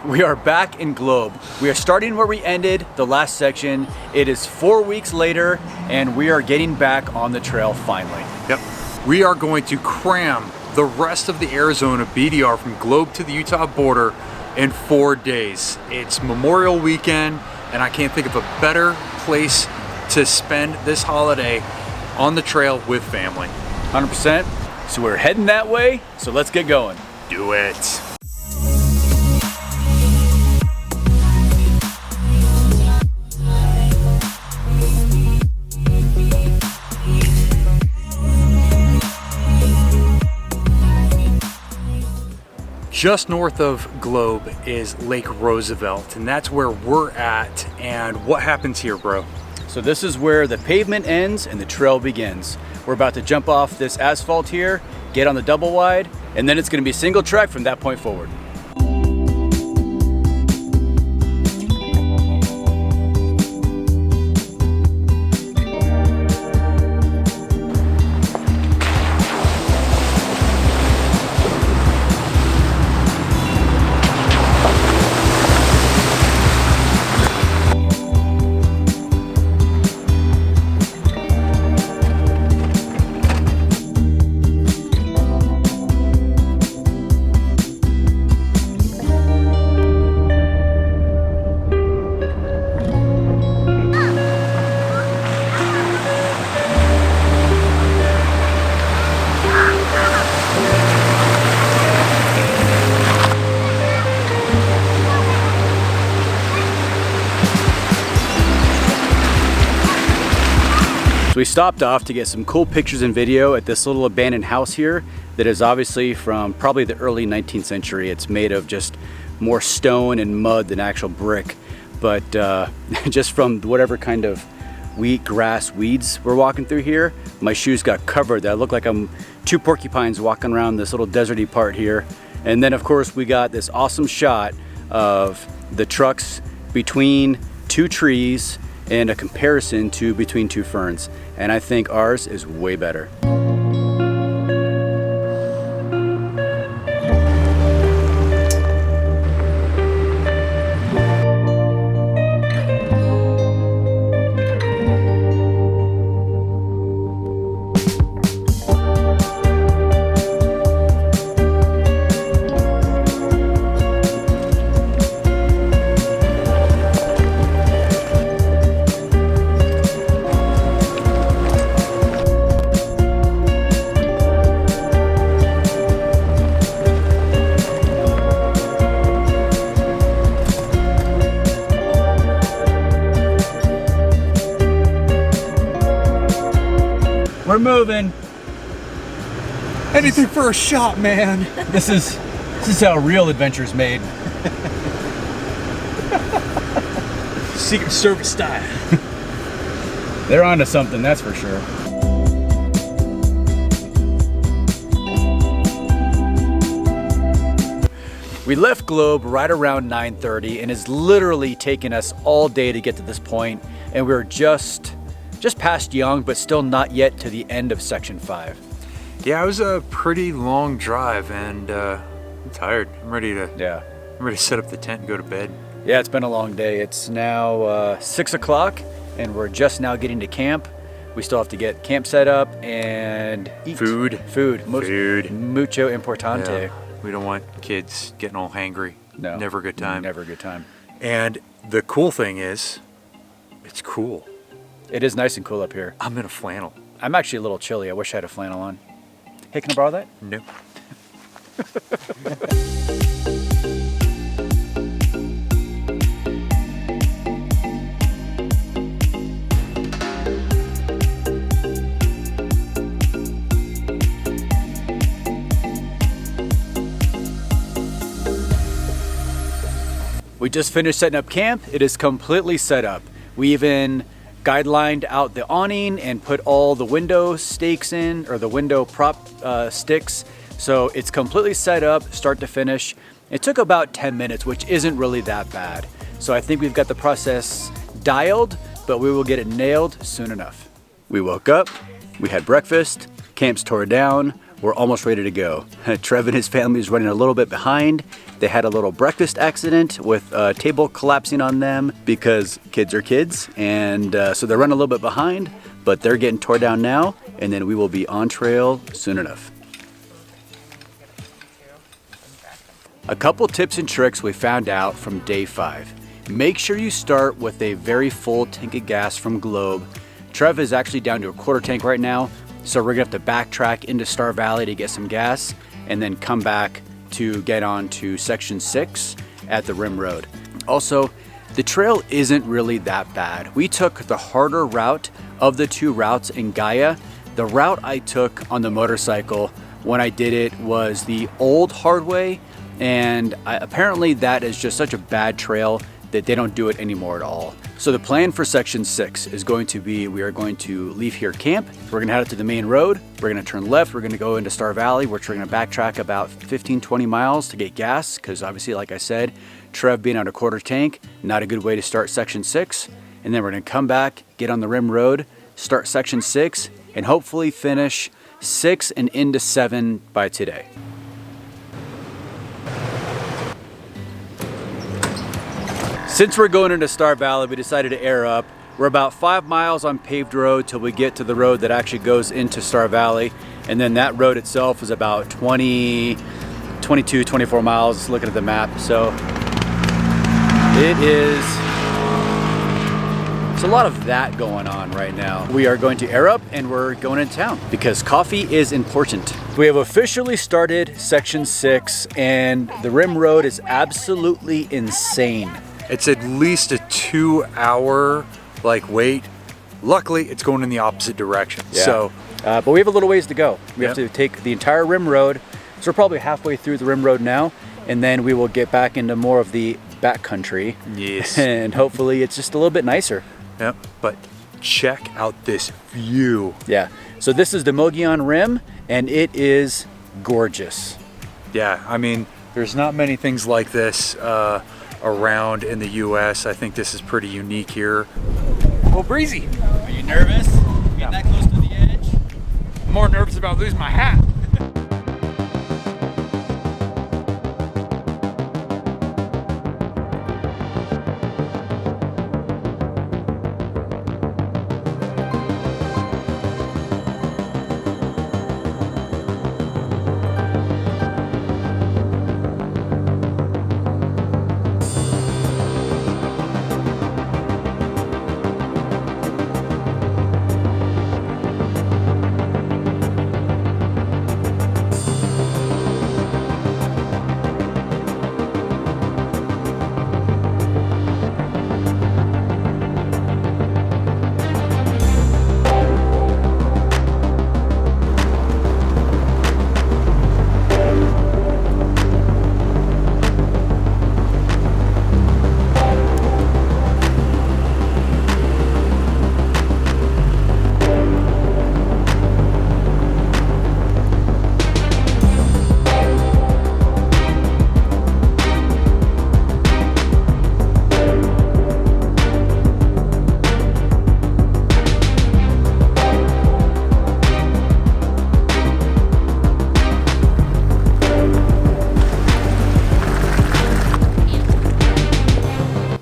We are back in Globe. We are starting where we ended the last section. It is 4 weeks later and we are getting back on the trail finally. Yep. We are going to cram the rest of the Arizona BDR from Globe to the Utah border in 4 days. It's Memorial Weekend and I can't think of a better place to spend this holiday on the trail with family. 100%. So we're heading that way, so let's get going. Do it. Just north of Globe is Lake Roosevelt, and that's where we're at. And what happens here, bro? So this is where the pavement ends and the trail begins. We're about to jump off this asphalt here, get on the double wide, and then it's going to be single track from that point forward. So we stopped off to get some cool pictures and video at this little abandoned house here that is obviously from probably the early 19th century. It's made of just more stone and mud than actual brick, but just from whatever kind of wheat, grass, weeds we're walking through here, my shoes got covered. That look like I'm two porcupines walking around this little deserty part here. And then of course we got this awesome shot of the trucks between two trees and a comparison to between two ferns. And I think ours is way better. We're moving. Anything for a shot, man. This is how real adventure's made. Secret Service style. They're onto something, that's for sure. We left Globe right around 9:30 and it's literally taken us all day to get to this point, and we're just past Young, but still not yet to the end of section 5. Yeah, it was a pretty long drive, and I'm tired. I'm ready to set up the tent and go to bed. Yeah, it's been a long day. It's now 6 o'clock, and we're just now getting to camp. We still have to get camp set up and eat. Food. Mucho importante. Yeah. We don't want kids getting all hangry. No. Never a good time. Never a good time. And the cool thing is, it's cool. It is nice and cool up here. I'm in a flannel. I'm actually a little chilly. I wish I had a flannel on. Hey, can I borrow that? No. We just finished setting up camp. It is completely set up. We even guidelined out the awning and put all the window stakes in, or the window prop sticks. So it's completely set up, start to finish. It took about 10 minutes, which isn't really that bad. So I think we've got the process dialed, but we will get it nailed soon enough. We woke up, we had breakfast, camp's tore down, we're almost ready to go. Trev and his family is running a little bit behind. They had a little breakfast accident with a table collapsing on them because kids are kids. And so they're running a little bit behind, but they're getting tore down now. And then we will be on trail soon enough. A couple tips and tricks we found out from day 5. Make sure you start with a very full tank of gas from Globe. Trev is actually down to a quarter tank right now, so we're gonna have to backtrack into Star Valley to get some gas and then come back to get on to section 6 at the Rim Road. Also, the trail isn't really that bad. We took the harder route of the 2 routes in Gaia. The route I took on the motorcycle when I did it was the old hard way, and apparently that is just such a bad trail that they don't do it anymore at all. So the plan for section 6 is going to be, we are going to leave here camp, we're gonna head out to the main road, we're gonna turn left, we're gonna go into Star Valley, which we're gonna backtrack about 15-20 miles to get gas, because obviously, like I said, Trev being on a quarter tank, not a good way to start section 6. And then we're gonna come back, get on the Rim Road, start section 6, and hopefully finish 6 and into 7 by today. Since we're going into Star Valley, we decided to air up. We're about 5 miles on paved road till we get to the road that actually goes into Star Valley. And then that road itself is about 22, 24 miles, looking at the map. So it's a lot of that going on right now. We are going to air up and we're going into town because coffee is important. We have officially started section 6 and the Rim Road is absolutely insane. It's at least a 2-hour wait. Luckily, it's going in the opposite direction. Yeah. So, but we have a little ways to go. We have to take the entire Rim Road. So we're probably halfway through the Rim Road now, and then we will get back into more of the backcountry. Yes. And hopefully it's just a little bit nicer. Yep. But check out this view. Yeah. So this is the Moguian Rim, and it is gorgeous. Yeah. I mean, there's not many things like this around in the US. I think this is pretty unique here. Oh, breezy. Are you nervous? Getting that close to the edge? I'm more nervous about losing my hat.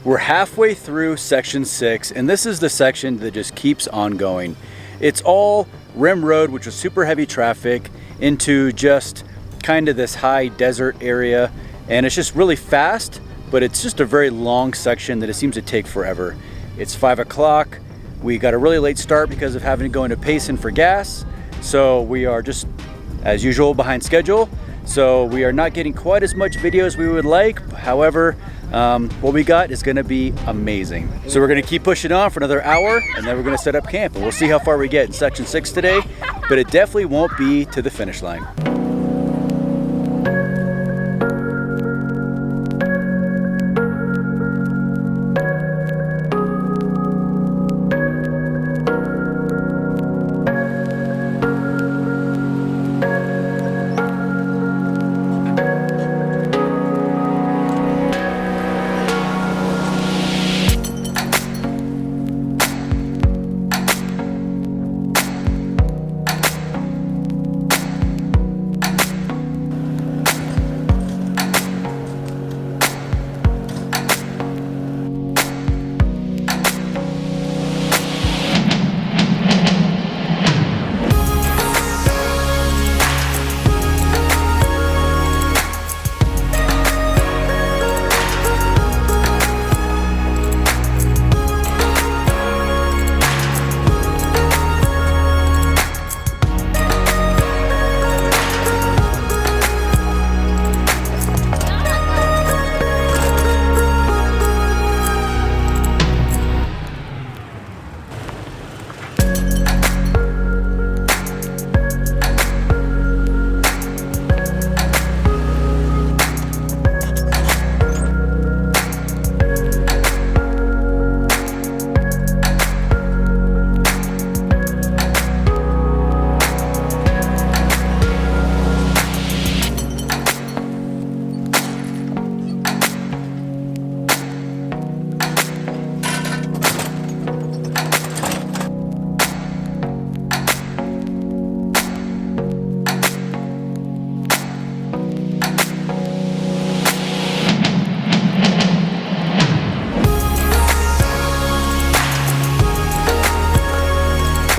We're halfway through section 6, and this is the section that just keeps on going. It's all Rim Road, which was super heavy traffic, into just kind of this high desert area, and it's just really fast, but it's just a very long section that it seems to take forever. It's 5 o'clock. We got a really late start because of having to go into Payson for gas, so we are just, as usual, behind schedule. So we are not getting quite as much video as we would like. However, what we got is gonna be amazing. So we're gonna keep pushing on for another hour, and then we're gonna set up camp, and we'll see how far we get in section 6 today, but it definitely won't be to the finish line.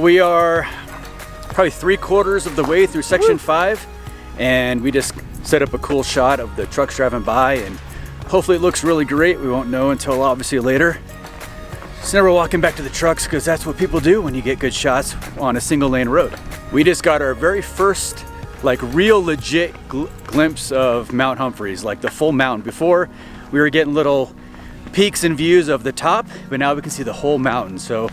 we are probably 3/4 of the way through section 5, and we just set up a cool shot of the trucks driving by, and hopefully it looks really great. We won't know until obviously later. So now we're walking back to the trucks because that's what people do when you get good shots on a single lane road. We just got our very first like real legit glimpse of Mount Humphreys, like the full mountain. Before we were getting little peaks and views of the top, but now we can see the whole mountain. So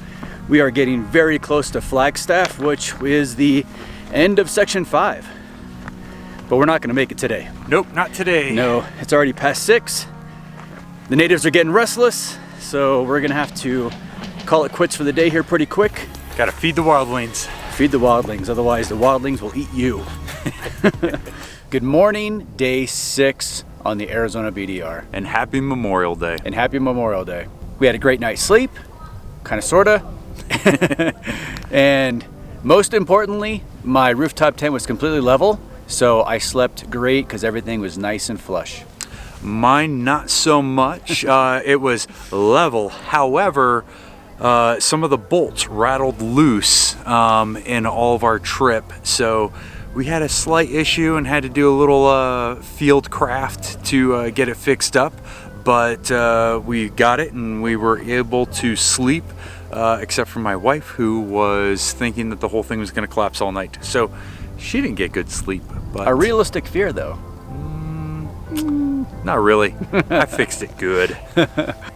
we are getting very close to Flagstaff, which is the end of section 5. But we're not gonna make it today. Nope, not today. No, it's already past 6. The natives are getting restless, so we're gonna have to call it quits for the day here pretty quick. Gotta feed the wildlings. Feed the wildlings, otherwise the wildlings will eat you. Good morning, day 6 on the Arizona BDR. And happy Memorial Day. And happy Memorial Day. We had a great night's sleep, kinda sorta. And most importantly, my rooftop tent was completely level, so I slept great because everything was nice and flush. Mine not so much. It was level. However, some of the bolts rattled loose in all of our trip, so we had a slight issue and had to do a little field craft to get it fixed up, but we got it and we were able to sleep, except for my wife, who was thinking that the whole thing was going to collapse all night, so she didn't get good sleep. But a realistic fear though. Not really. I fixed it good.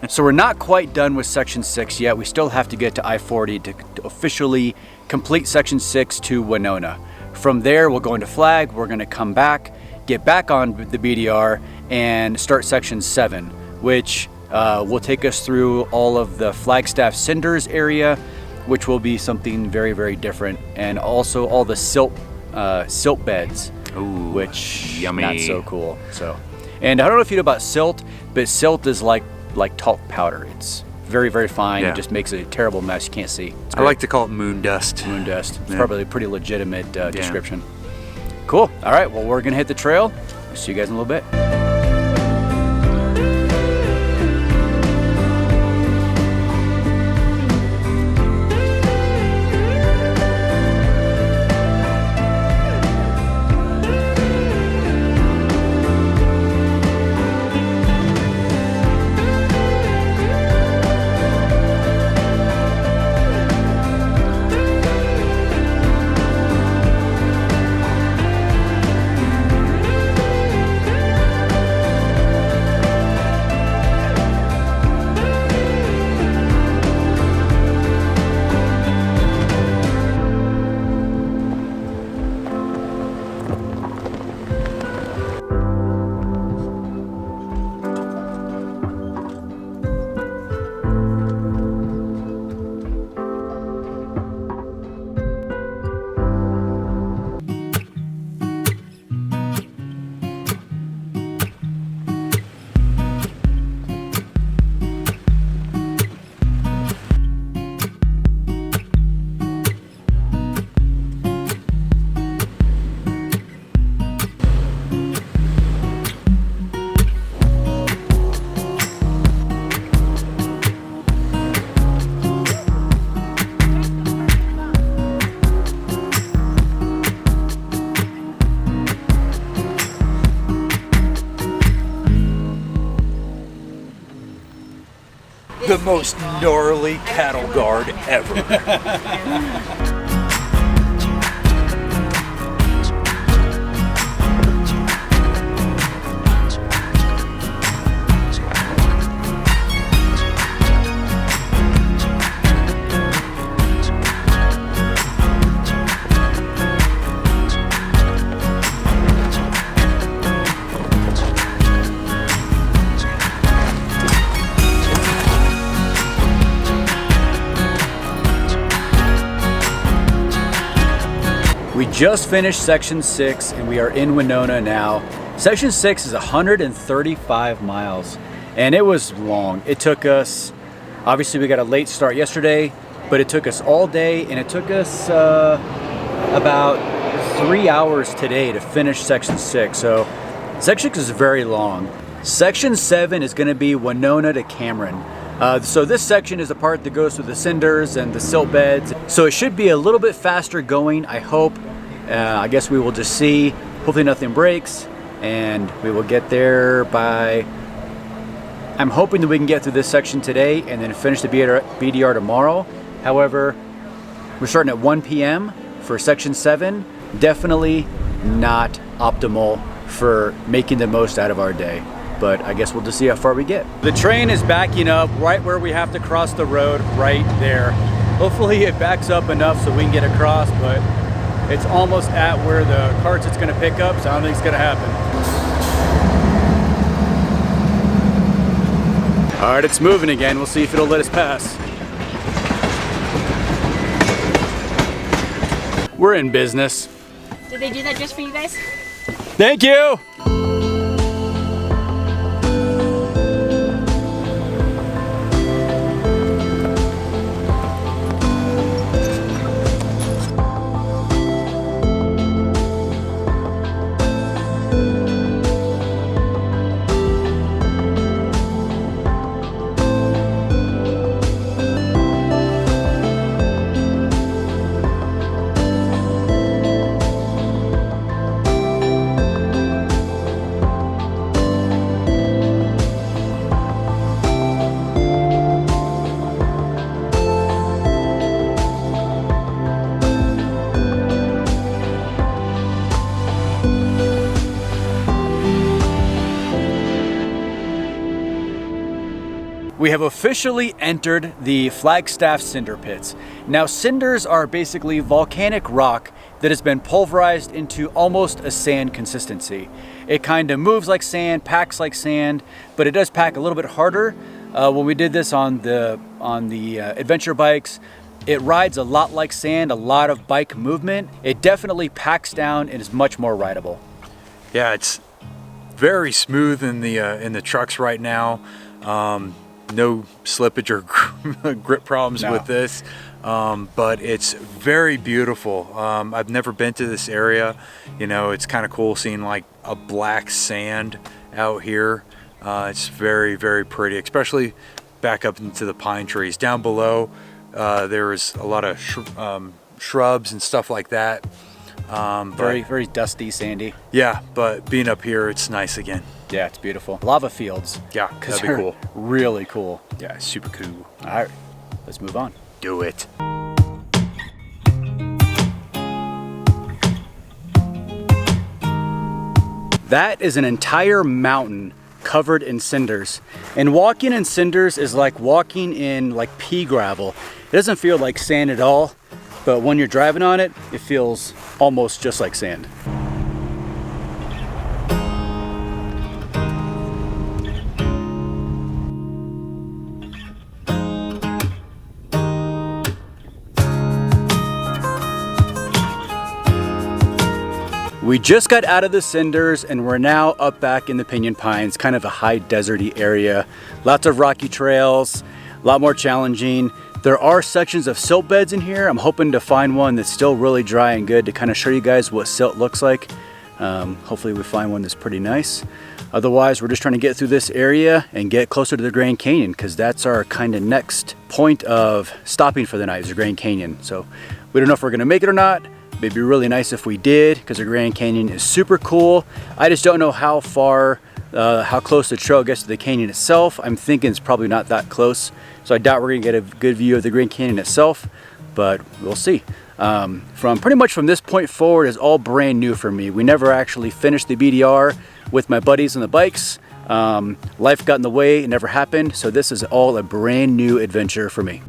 So we're not quite done with section 6 yet. We still have to get to I-40 to officially complete section 6 to Winona. From there, we'll go into Flag. We're gonna come back, get back on the BDR, and start section 7, which will take us through all of the Flagstaff Cinders area, which will be something very, very different, and also all the silt beds. Ooh, which yummy. Not so cool. So, and I don't know if you know about silt, but silt is like talc powder. It's very, very fine. Yeah. It just makes a terrible mess. You can't see. I like to call it moon dust. Moon dust. It's Yeah. probably a pretty legitimate description. Cool. All right. Well, we're gonna hit the trail. We'll see you guys in a little bit. The most gnarly cattle guard ever. We just finished section 6 and we are in Winona now. Section 6 is 135 miles and it was long. It took us, obviously we got a late start yesterday, but it took us all day and it took us about 3 hours today to finish section 6. So section 6 is very long. Section 7 is going to be Winona to Cameron. So this section is the part that goes through the cinders and the silt beds. So it should be a little bit faster going, I hope. I guess we will just see. Hopefully nothing breaks, and we will get there by... I'm hoping that we can get through this section today and then finish the BDR tomorrow. However, we're starting at 1 p.m. for section 7. Definitely not optimal for making the most out of our day. But I guess we'll just see how far we get. The train is backing up right where we have to cross the road, right there. Hopefully it backs up enough so we can get across, but it's almost at where the carts it's gonna pick up, so I don't think it's gonna happen. All right, it's moving again. We'll see if it'll let us pass. We're in business. Did they do that just for you guys? Thank you. We have officially entered the Flagstaff cinder pits. Now, cinders are basically volcanic rock that has been pulverized into almost a sand consistency. It kind of moves like sand, packs like sand, but it does pack a little bit harder. When we did this on the adventure bikes, it rides a lot like sand, a lot of bike movement. It definitely packs down and is much more rideable. Yeah, it's very smooth in the trucks right now. No slippage or grip problems with this, but it's very beautiful. I've never been to this area. You know, it's kind of cool seeing like a black sand out here. It's very, very pretty, especially back up into the pine trees. Down below, there is a lot of shrubs and stuff like that. Very dusty, sandy. Yeah, but being up here, it's nice again. Yeah, it's beautiful. Lava fields. Yeah, that'd be cool. Really cool. Yeah, super cool. All right, let's move on. Do it. That is an entire mountain covered in cinders. And walking in cinders is like walking in like pea gravel. It doesn't feel like sand at all, but when you're driving on it, it feels almost just like sand. We just got out of the cinders and we're now up back in the Pinyon Pines, kind of a high deserty area. Lots of rocky trails, a lot more challenging. There are sections of silt beds in here. I'm hoping to find one that's still really dry and good to kind of show you guys what silt looks like. Hopefully we find one that's pretty nice. Otherwise, we're just trying to get through this area and get closer to the Grand Canyon, because that's our kind of next point of stopping for the night is the Grand Canyon. So we don't know if we're gonna make it or not. It'd be really nice if we did, because the Grand Canyon is super cool. I just don't know how far, how close the trail gets to the canyon itself. I'm thinking it's probably not that close. So I doubt we're gonna get a good view of the Grand Canyon itself, but we'll see. From pretty much from this point forward is all brand new for me. We never actually finished the BDR with my buddies on the bikes. Life got in the way, it never happened. So this is all a brand new adventure for me.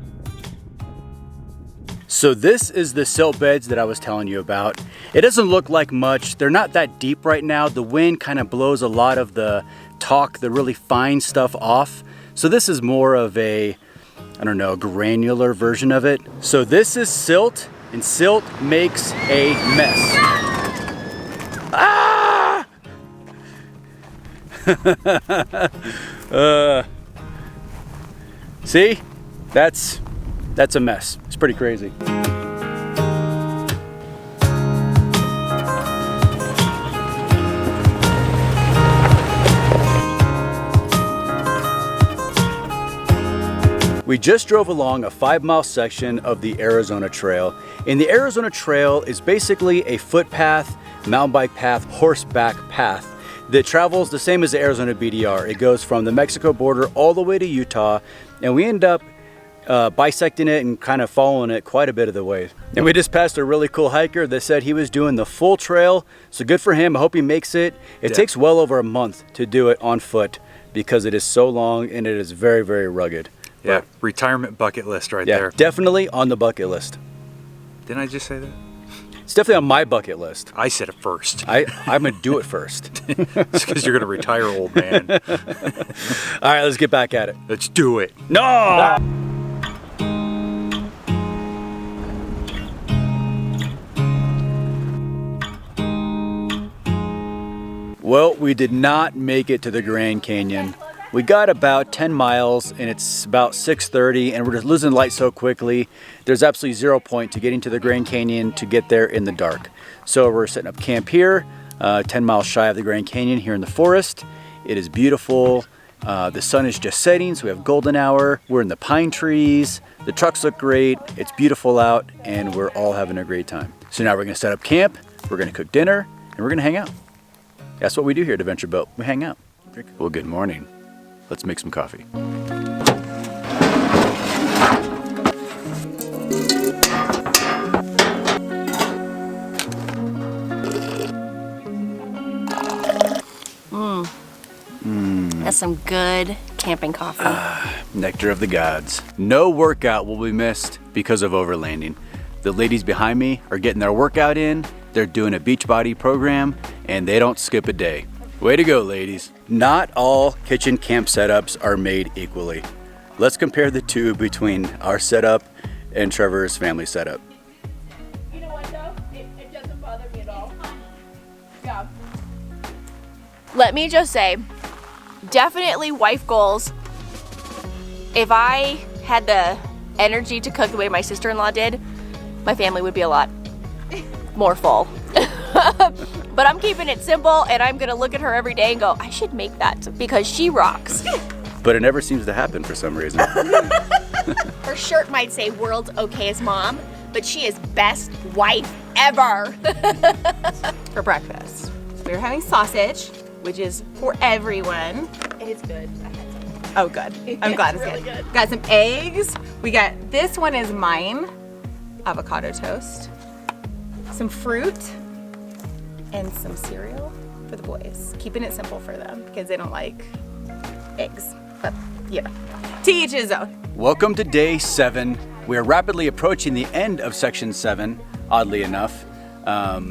So this is the silt beds that I was telling you about. It doesn't look like much. They're not that deep right now. The wind kind of blows a lot of the talc, the really fine stuff off. So this is more of a, I don't know, granular version of it. So this is silt, and silt makes a mess. Ah! See? That's a mess. It's pretty crazy. We just drove along a 5-mile section of the Arizona Trail. And the Arizona Trail is basically a footpath, mountain bike path, horseback path that travels the same as the Arizona BDR. It goes from the Mexico border all the way to Utah, and we end up bisecting it and kind of following it quite a bit of the way. And we just passed a really cool hiker that said he was doing the full trail, so good for him. I hope he makes it. It takes well over a month to do it on foot because it is so long and it is very, very rugged. Yeah, retirement bucket list right there. Definitely on the bucket list. Didn't I just say that? It's definitely on my bucket list. I said it first. I'm gonna do it first. It's because you're gonna retire, old man. All right, let's get back at it. Let's do it. No! Well, we did not make it to the Grand Canyon. We got about 10 miles and it's about 6:30 and we're just losing light so quickly. There's absolutely 0 point to getting to the Grand Canyon to get there in the dark. So we're setting up camp here, 10 miles shy of the Grand Canyon here in the forest. It is beautiful. The sun is just setting, so we have golden hour. We're in the pine trees. The trucks look great. It's beautiful out and we're all having a great time. So now we're gonna set up camp, we're gonna cook dinner, and we're gonna hang out. That's what we do here at Adventure Boat. We hang out. Well, good morning. Let's make some coffee. That's some good camping coffee. Nectar of the gods. No workout will be missed because of overlanding. The ladies behind me are getting their workout in. They're doing a Beachbody program and they don't skip a day. Way to go, ladies. Not all kitchen camp setups are made equally. Let's compare the two between our setup and Trevor's family setup. You know what though? It doesn't bother me at all. Yeah. Let me just say, definitely wife goals. If I had the energy to cook the way my sister-in-law did, my family would be a lot more full. But I'm keeping it simple and I'm gonna look at her every day and go, I should make that because she rocks. But it never seems to happen for some reason. Her shirt might say world's okayest mom, but she is best wife ever. For breakfast, we were having sausage, which is for everyone. It's good. Oh, good. I'm glad it's really good. Got some eggs. We got, this one is mine, avocado toast, some fruit, and some cereal for the boys. Keeping it simple for them because they don't like eggs. But, you know, to each his own. Welcome to day 7. We are rapidly approaching the end of section 7, oddly enough. But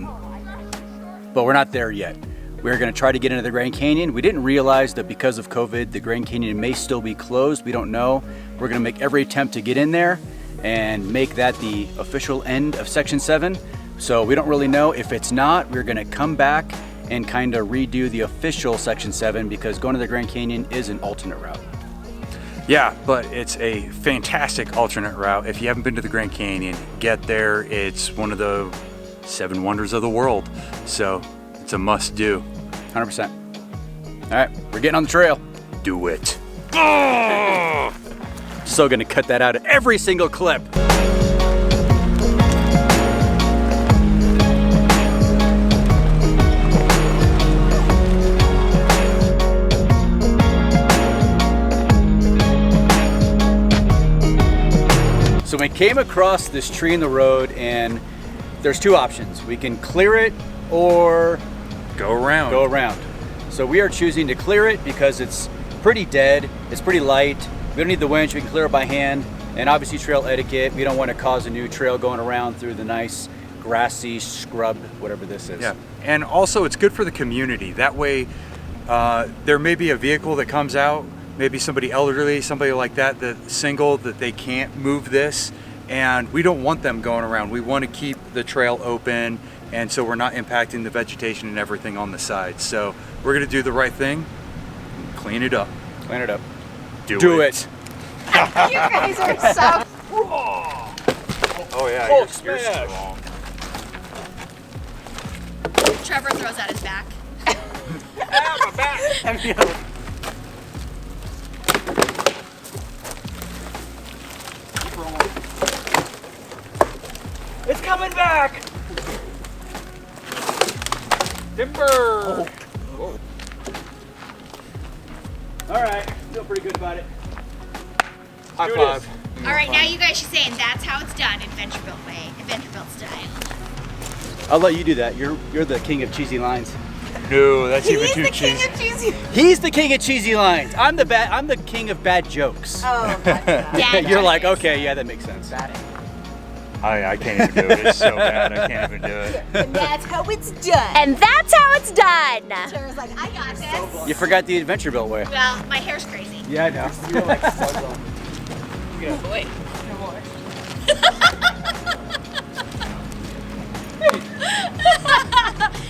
we're not there yet. We're gonna try to get into the Grand Canyon. We didn't realize that because of COVID, the Grand Canyon may still be closed. We don't know. We're gonna make every attempt to get in there and make that the official end of section 7. So we don't really know. If it's not, we're gonna come back and kind of redo the official section 7 because going to the Grand Canyon is an alternate route. Yeah, but it's a fantastic alternate route. If you haven't been to the Grand Canyon, get there. It's one of the 7 wonders of the world. So it's a must do. 100%. All right, we're getting on the trail. Do it. So gonna cut that out of every single clip. So we came across this tree in the road and there's 2 options. We can clear it or Go around. So we are choosing to clear it because it's pretty dead, it's pretty light. We don't need the winch, we can clear it by hand. And obviously trail etiquette, we don't want to cause a new trail going around through the nice grassy, scrubbed, whatever this is. Yeah, and also it's good for the community. That way there may be a vehicle that comes out, maybe somebody elderly, somebody like that, that's single, that they can't move this. And we don't want them going around. We want to keep the trail open, and so we're not impacting the vegetation and everything on the side. So we're gonna do the right thing, clean it up. Clean it up. Do it. You guys are so... Oh yeah, Hulk you're smash. strong. Trevor throws out his back. Ah, my back. coming back! Timber! Oh. All right, feel pretty good about it. High five. All right, now you guys are saying that's how it's done, Adventureville way, Adventureville style. I'll let you do that. You're the king of cheesy lines. No, that's even too cheesy. He's the king of cheesy lines. I'm the king of bad jokes. Oh, gotcha. You're like, okay, yeah, that makes sense. I can't even do it. It's so bad. I can't even do it. And that's how it's done. And that's how it's done. Tara's like, I got this. You forgot the Adventureville way. Well, my hair's crazy. Yeah, I know. You're like smuggle. Oh boy.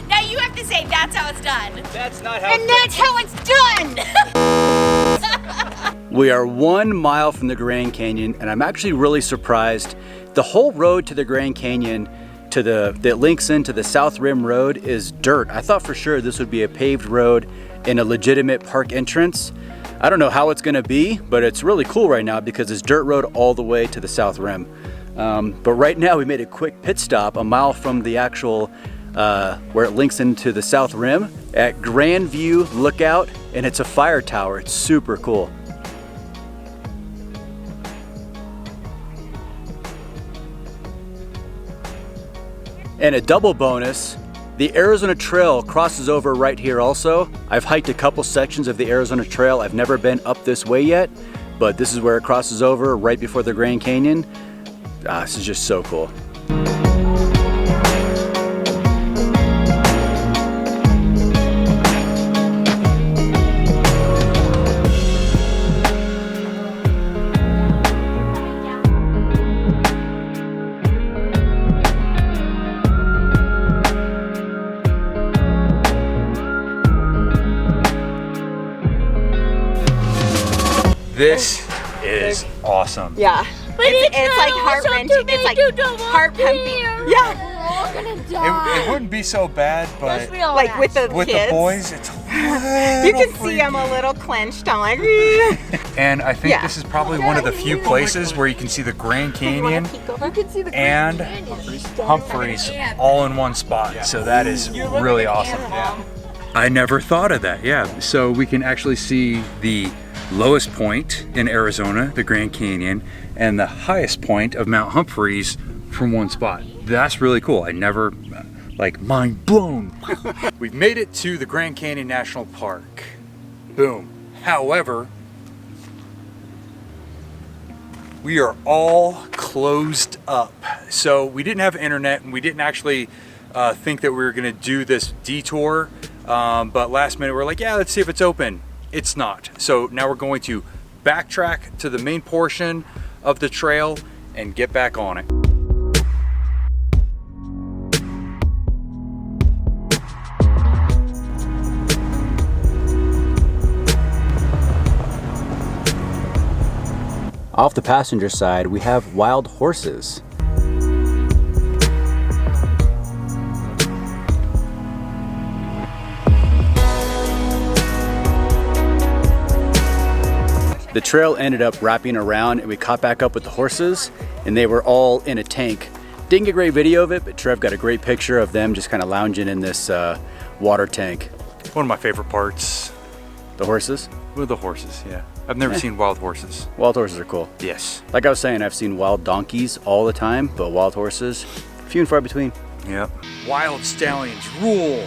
Now you have to say that's how it's done. That's not how. And that's how it's done. We are 1 mile from the Grand Canyon, and I'm actually really surprised. The whole road to the Grand Canyon, that links into the South Rim Road, is dirt. I thought for sure this would be a paved road and a legitimate park entrance. I don't know how it's gonna be, but it's really cool right now because it's dirt road all the way to the South Rim. But right now we made a quick pit stop a mile from the actual, where it links into the South Rim at Grand View Lookout, and it's a fire tower. It's super cool. And a double bonus, the Arizona Trail crosses over right here also. I've hiked a couple sections of the Arizona Trail. I've never been up this way yet, but this is where it crosses over right before the Grand Canyon. This is just so cool. This is awesome. Yeah. But It's like heart-wrenching. It's like heart-pumping. Yeah. It wouldn't be so bad, but Like with the with kids. the boys, it's a little You can see freaky. them a little clenched. I'm like, And I think Yeah. this is probably one of the few places where you can see the Grand Canyon and Humphreys all in one spot. So that is really awesome. I never thought of that. Yeah. So we can actually see the lowest point in Arizona, the Grand Canyon, and the highest point of Mount Humphreys from one spot. That's really cool. I never, like, mind blown. We've made it to the Grand Canyon National Park. Boom. However, we are all closed up. So we didn't have internet, and we didn't actually think that we were gonna do this detour, but last minute we're like, yeah, let's see if it's open. It's not. So now we're going to backtrack to the main portion of the trail and get back on it. Off the passenger side, we have wild horses. The trail ended up wrapping around and we caught back up with the horses and they were all in a tank. Didn't get a great video of it, but Trev got a great picture of them just kind of lounging in this water tank. One of my favorite parts. The horses? With the horses, yeah. I've never seen wild horses. Wild horses are cool. Yes. Like I was saying, I've seen wild donkeys all the time, but wild horses, few and far between. Yep. Wild stallions rule.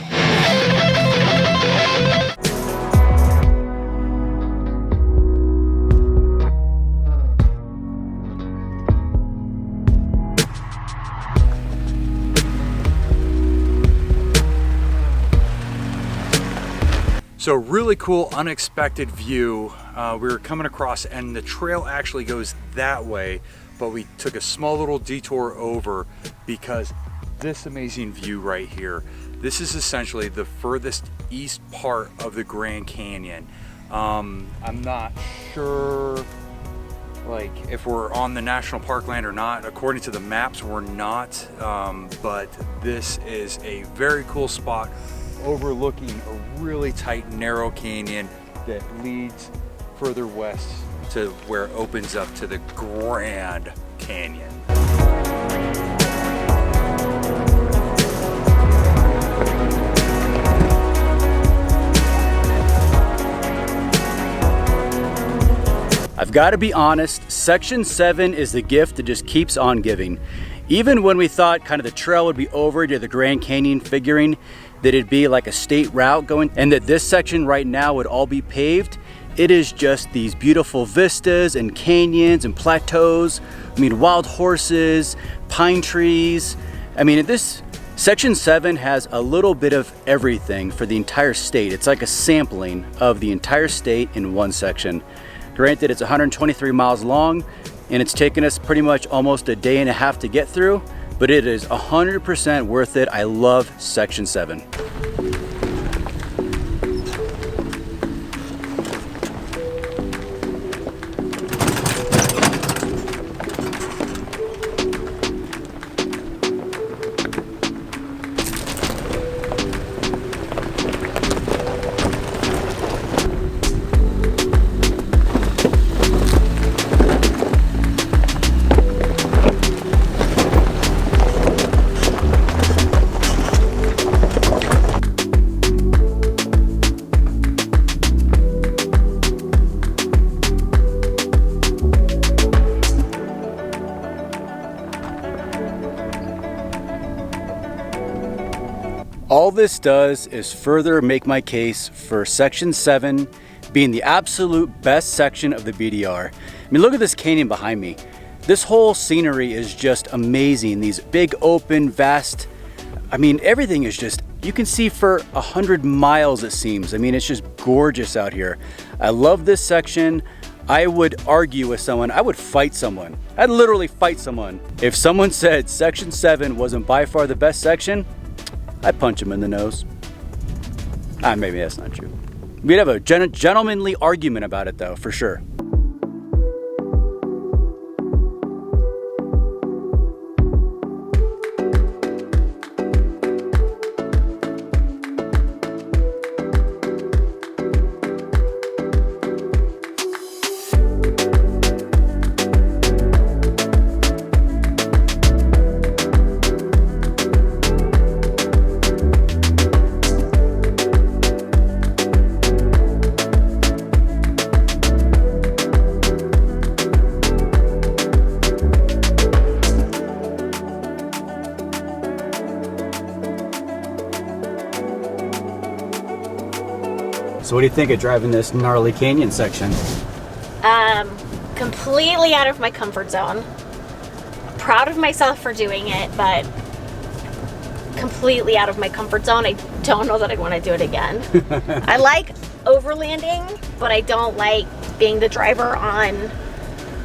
So really cool, unexpected view. We were coming across and the trail actually goes that way, but we took a small little detour over because this amazing view right here, this is essentially the furthest east part of the Grand Canyon. I'm not sure like if we're on the national park land or not. According to the maps, we're not, but this is a very cool spot overlooking a really tight, narrow canyon that leads further west to where it opens up to the Grand Canyon. I've got to be honest, Section 7 is the gift that just keeps on giving. Even when we thought kind of the trail would be over to the Grand Canyon, figuring that it'd be like a state route going, and that this section right now would all be paved, it is just these beautiful vistas and canyons and plateaus. I mean, wild horses, pine trees. I mean, this Section 7 has a little bit of everything for the entire state. It's like a sampling of the entire state in one section. Granted, it's 123 miles long, and it's taken us pretty much almost a day and a half to get through, but it is 100% worth it. I love Section 7. All this does is further make my case for Section 7 being the absolute best section of the BDR. I mean, look at this canyon behind me. This whole scenery is just amazing. These big, open, vast, I mean, everything is just, you can see for 100 miles it seems. I mean, it's just gorgeous out here. I love this section. I would argue with someone, I would fight someone. I'd literally fight someone. If someone said Section 7 wasn't by far the best section, I'd punch him in the nose. Maybe that's not true. We'd have a gentlemanly argument about it though, for sure. So what do you think of driving this gnarly canyon section? Completely out of my comfort zone. Proud of myself for doing it, but completely out of my comfort zone. I don't know that I'd want to do it again. I like overlanding, but I don't like being the driver on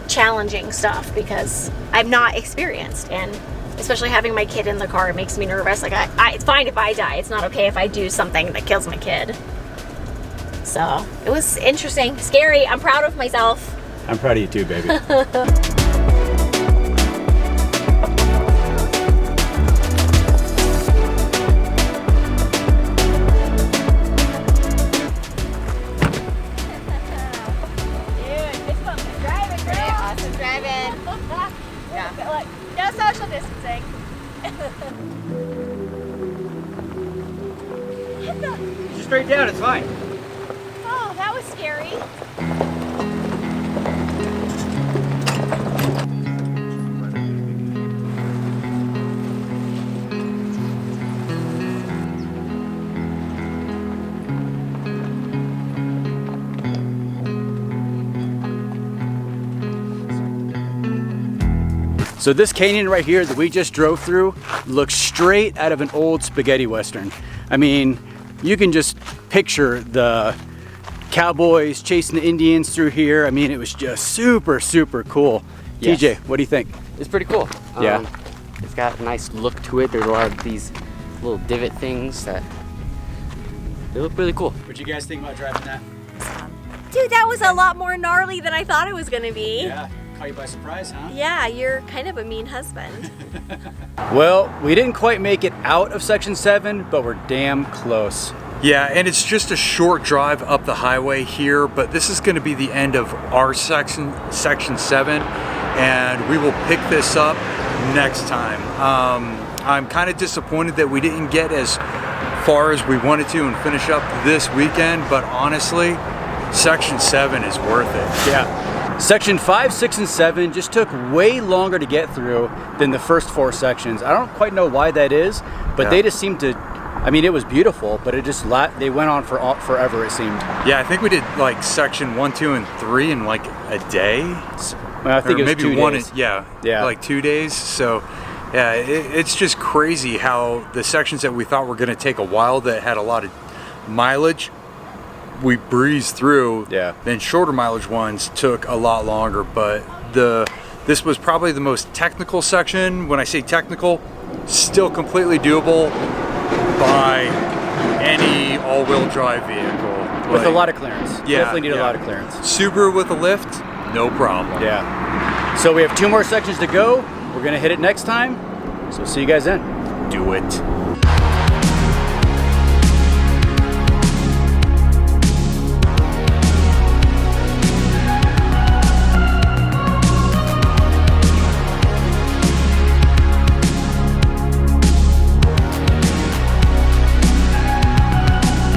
challenging stuff because I'm not experienced, and especially having my kid in the car, it makes me nervous. Like it's fine if I die. It's not okay if I do something that kills my kid. So it was interesting, scary. I'm proud of myself. I'm proud of you too, baby. No social distancing. Just straight down, it's fine. Oh, that was scary. So this canyon right here that we just drove through looks straight out of an old spaghetti western. I mean, you can just picture the cowboys chasing the Indians through here. I mean, it was just super, super cool. Yes. TJ, what do you think? It's pretty cool. Yeah. It's got a nice look to it. There's a lot of these little divot things that they look really cool. What you guys think about driving that? Dude, that was a lot more gnarly than I thought it was gonna be. Yeah, caught you by surprise, huh? Yeah, you're kind of a mean husband. Well, we didn't quite make it out of Section 7, but we're damn close. Yeah, and it's just a short drive up the highway here, but this is going to be the end of our section, Section 7, and we will pick this up next time. I'm kind of disappointed that we didn't get as far as we wanted to and finish up this weekend, but honestly, Section 7 is worth it. Yeah. Section 5, 6, and 7 just took way longer to get through than the first 4 sections. I don't quite know why that is, but they just seemed to, I mean, it was beautiful, but it just, they went on for forever, it seemed. Yeah, I think we did like section 1, 2, and 3 in like a day. Well, I think it was maybe 2 one, days. yeah, Yeah. like 2 days. So yeah, it's just crazy how the sections that we thought were gonna take a while that had a lot of mileage, we breezed through. Yeah. Then shorter mileage ones took a lot longer, but this was probably the most technical section. When I say technical, still completely doable by any all-wheel drive vehicle. With a lot of clearance. Yeah, Definitely need a yeah. lot of clearance. Subaru with a lift, no problem. Yeah. So we have 2 more sections to go. We're gonna hit it next time. So see you guys then. Do it.